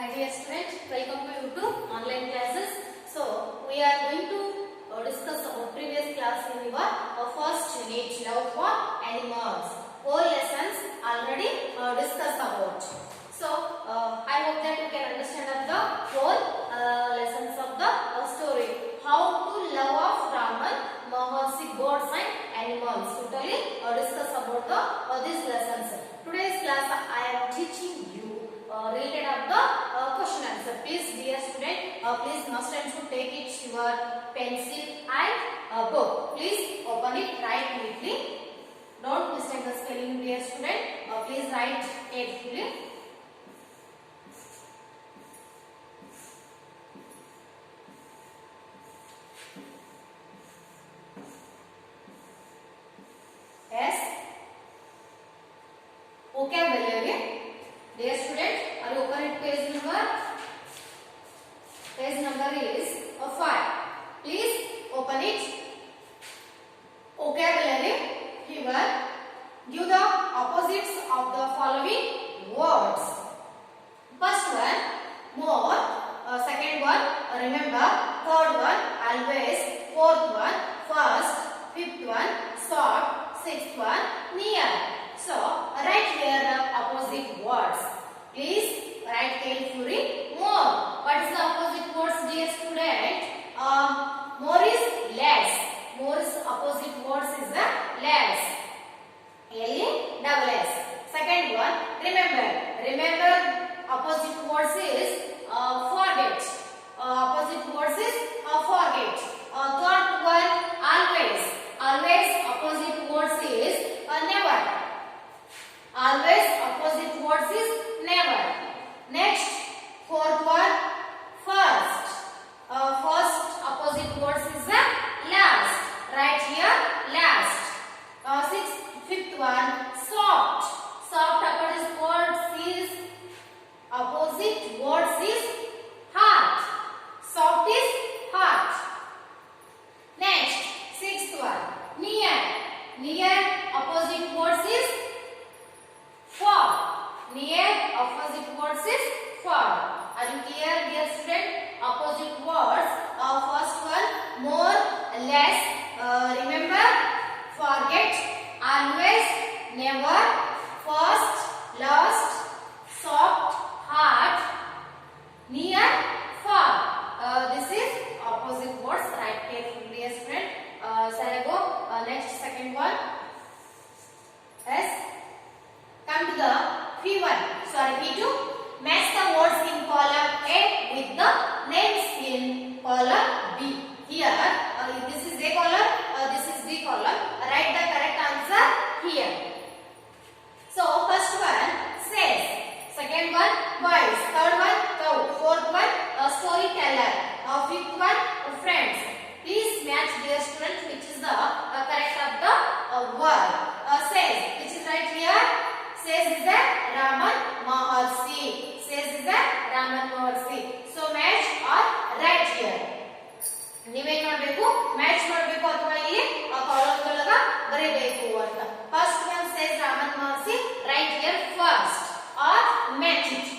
Hi dear student, welcome to YouTube online classes. So we are going to discuss our previous class in your first unit, love for animals. All lessons already discussed about. So I hope that you can understand of the whole lessons of the story. How to love of Raman, Maharshi, birds and animals. Totally discuss about the these lessons. Today's class I am teaching you related of the question answer. Please dear student, please must and should take it your pencil and book. Please open it, write neatly. Don't mistake the spelling dear student. Please write carefully. Yes. Vocabulary. Dear student, are you open it page number? Page number is 5. Please open it. Vocabulary. Here, give the opposites of the following words. First one, more. Second one, remember. Third one, always. Fourth one, first. Fifth one, short. Sixth one, near. So, write here the opposite words. Please write carefully. More. What is the opposite words, dear student? More is less. More's opposite words is the less. L-E-S-S. Second one, remember. Remember opposite words is forget. Opposite words is forget. Third one, always. Always opposite words is never. Always opposite words is never. Next, fourth one, first. First opposite words is the last. Right here, last. Fifth one, soft. Soft opposite words is hard. Soft is hard. Next, sixth one, near. Near opposite words is far. Near opposite words is far. Are you clear, dear student? Opposite words. First one, more, less. Remember, forget, always, never, first, last, soft, hard, near, far. This is opposite words. Write carefully, dear student. Shall I go? Next, second one. Yes. Come to the P2. Match the words in column A with the names in column B. Here, this is A column, this is B column. Write the correct answer here. So, first one, says. Second one, boys. Third one, cow. Fourth one, storyteller. Fifth one, friends. Please match, dear students, which is the correct of the word. Says, which is right here. Says is the Raman Maharshi. Says is the Raman Maharshi. So match or right here. ನೀವೇನ್ ಮಾಡಬೇಕು match ಮಾಡಬೇಕು ಅಥವಾ ಇಲ್ಲಿ column ಒಳಗ ಬರೆಯಬೇಕು ಅಂತ. First one says Raman Maharshi, right here first or match it.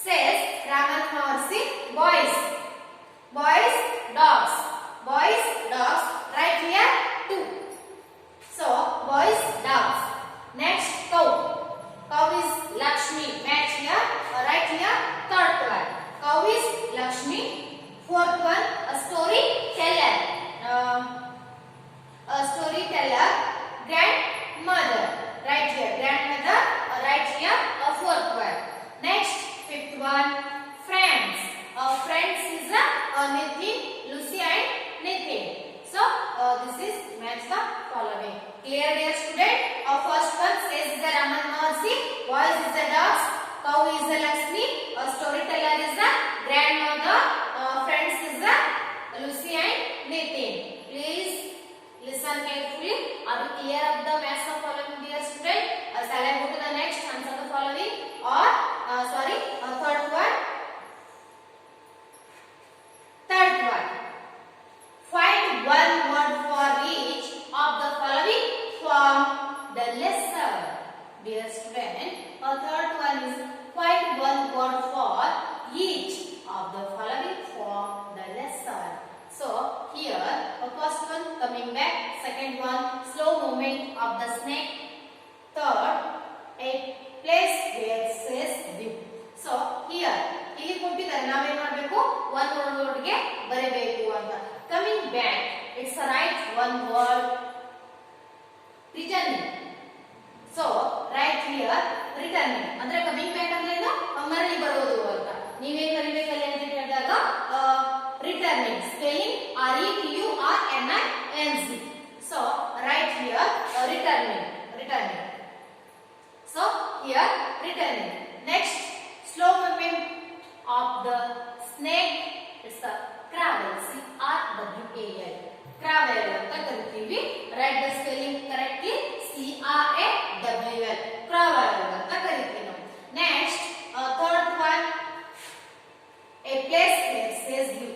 Says Raman Maharshi, boys. Boys, dogs. Boys, dogs. Right here 2. So boys, dogs. Next, cow. Cow is Lakshmi. Match here. Right here. Third one. Cow is Lakshmi. Fourth one, a storyteller. A storyteller. Grandmother. Right here. Grandmother. Right here. A fourth one. Next, fifth one. Friends. Friends is Nitin, Lucy and Nitin. So this is match the following. Clear, dear student? First one says is the Raman Maharshi, boys is the dogs, cow is the Lakshmi, storyteller is the grandmother, friends is the Lucy and Nitin. Please listen carefully. Are you clear of the match the following, dear student? Shall I go to the next answer the following? Or third one. Third one. Find one word for each of the following from the lesson. Dear student, third one is find one word for each of the following for the lesson. So here first one coming back, second one slow movement of the snake, third a place where says live. So here ಇಲ್ಲಿ ಕೊಟ್ಟಿದ್ದಾರೆ, ನಾವೇನ್ ಮಾಡಬೇಕು, one word ಗೆ ಬರೆಯಬೇಕು ಅಂತ. Coming back, it's write one word returning. So right here returning ಅಂದ್ರೆ coming back ಅಂದ್ರೆ ಏನು, ಮರಳಿ ಬರೋದು ಅಂತ. ನೀವೇನ್ ಬರೀಬೇಕಲ್ಲ ಅಂತ ಹೇಳಿದಾಗ returning spelling RETURNING. So right here returning. So here returning. Next slow movement of the snake, it's a crawl, CRWAL, crawl ಅಂತ ಕರಿತೀವಿ. Write the spelling correctly, CRAWL, crawl ಅಂತ ಕರಿತೀವಿ ನಾವು. Next third one, a place where says you,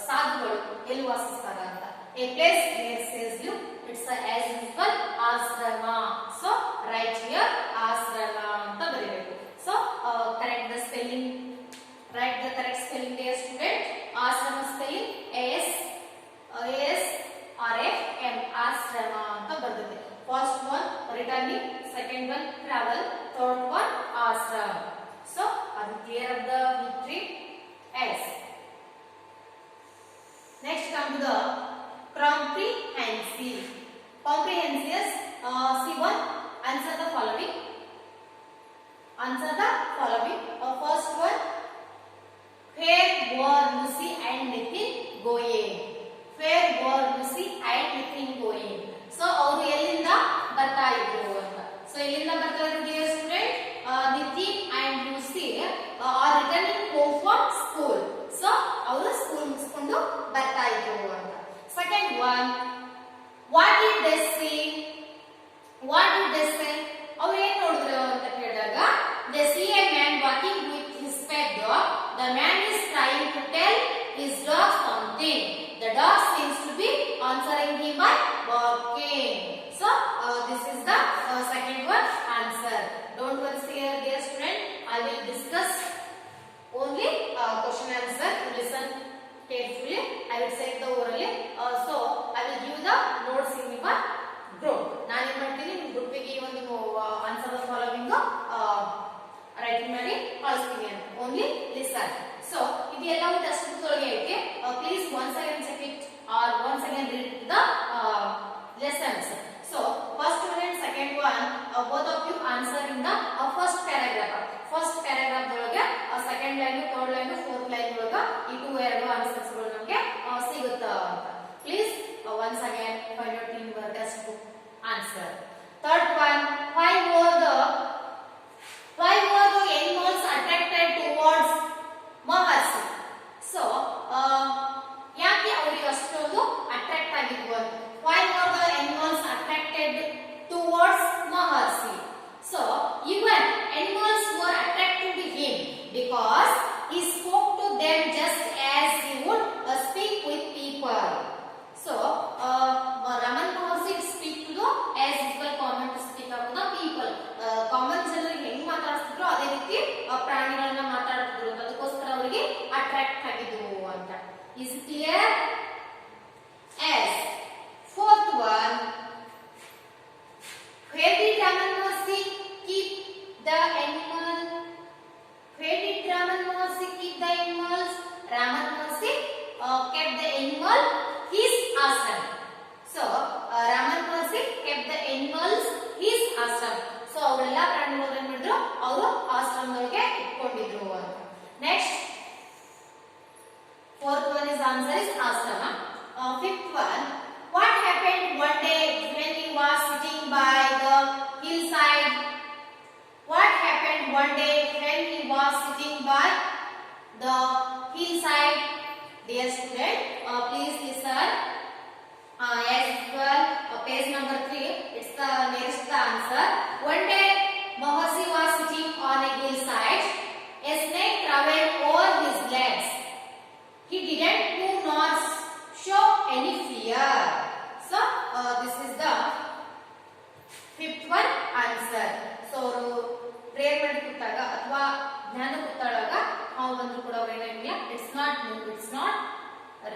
ಸಾಧುಗಳು ಎಲ್ಲಿ ವಾಸಿಸ್ತಾರೆ ಅಂತ. A place where says you, it's as simple ashrama. So right here ashrama ಅಂತ ಬರೆಯಬೇಕು. So correct the spelling, write the correct spelling there student. Ashrama spelling ASRFM, ashrama ಅಂತ ಬರ್ತದೆ. First one returning, second one travel, third one ashram. So are you clear of the victory? S. Next come to the comprehensive. Comprehensive, C1, answer the following. First one, where were Lucy and Nitin going? Where were Lucy and Nitin going? So ಅವರು ಎಲ್ಲಿಂದ ಬರ್ತಾ ಇದ್ರು ಅಂತ. So ಎಲ್ಲಿಂದ ಬರ್ತಾ ಇದ್ರು dear student? Nitin and Lucy are returning home from school. So ಅವರು school ಮುಗಿಸ್ಕೊಂಡು ಬರ್ತಾ ಇದ್ರು ಅಂತ. Second one, what did they see? ಅವರು ಏನ್ ನೋಡಿದ್ರು ಅಂತ ಕೇಳಿದಾಗ, they see a man walking with his pet dog. The man is trying to tell his dog something. The dog seems to be answering him by barking. So this is the second one answer. Don't worry here dear student, I will discuss only question answer. Listen carefully, I will say the orally. So I will give the notes in your group. ನಾನು ಏನು ಮಾಡ್ತೀನಿ, ನಿಮ್ಮ ಗ್ರೂಪಿಗೆ ಈ ಒಂದು answer the following writing ಮಾಡಿ ಕಳಿಸ್ತೀನಿ ಅಂತ. Only listen. So ಇದೆಲ್ಲವೂ ಟೆಕ್ಸ್ಟ್ ಬುಕ್ ಒಳಗೆ ಐತೆ. Please once again check it or once again read the lessons. So first one and second one, both of you answer in the first paragraph. First paragraph ಒಳಗೆ second line, third line, fourth line ಒಳಗೆ ಈ ಎರಡು answers ಗಳು ನಮಗೆ ಸಿಗುತ್ತಾ ಅಂತ. Please once again find out in your textbook answer. Third one, why were the animals attracted towards Maharshi? So ಯಾಕೆ ಅವರಿಗೆ ಅಷ್ಟೊಂದು ಅಟ್ರಾಕ್ಟ್ ಆಗಿದ್ವು ಅಂತ. Why were the animals attracted towards Maharshi? So even animals were attracted to him because he spoke to them just as he would speak with people. So Raman Maharshi speak to the as equal common to speak of the people. Common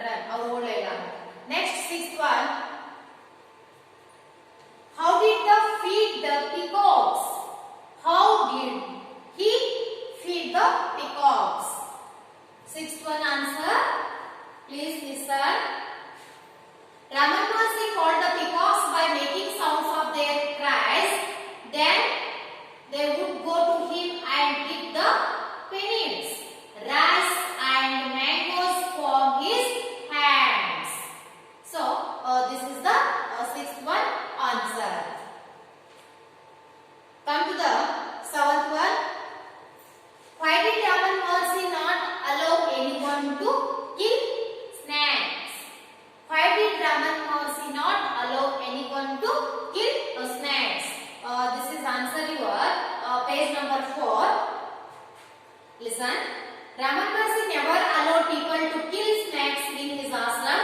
run. Next, sixth one. How did the feed the peacocks? How did he feed the peacocks? Sixth one answer. Please listen. Raman Mahasi called the peacocks by making sounds of their cries. Then they would go to him and eat the peanuts, rice and mangoes from his hands. So this is the sixth one answer. Come to the seventh one. Why did Raman Mahasi not allow anyone to kill snakes? Why did Raman Mahasi not allow anyone to kill snakes? This is answer your page number 4. Listen. Raman Mahasi never allowed people to kill snakes in his ashram.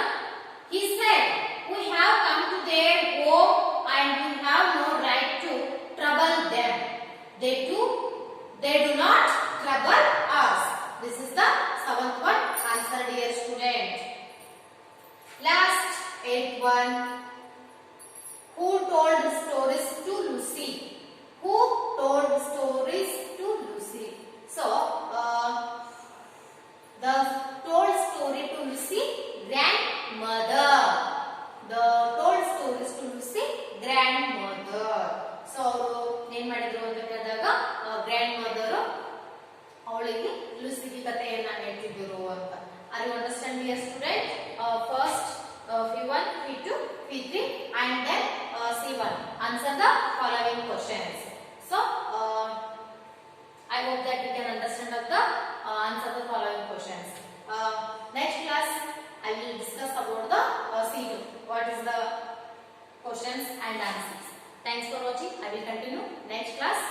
He said, "We have come to their home and we have no right to trouble them. They do not trouble us." This is the seventh one answer, dear student. Last, eighth one. Who told stories to Lucy? Who told stories to Lucy? So, the told story to Lucy, grandmother. The told stories to Lucy, grandmother. So, ಏನು ಮಾಡಿದ್ರು ಅಂತ ಹೇಳಿದಾಗ grandmother ಅವಳಿಗೆ ಲೂಸಿಗೆ ಕಥೆಯನ್ನ ಹೇಳ್ತಿದ್ರು ಅಂತ. Are you understand, dear student? First P1, P2, P3 and then C1. Answer the following questions. So I hope that you can understand the answer the following questions. Next class I will discuss about the C2. What is the questions and answers. Thanks for watching. I will continue next class.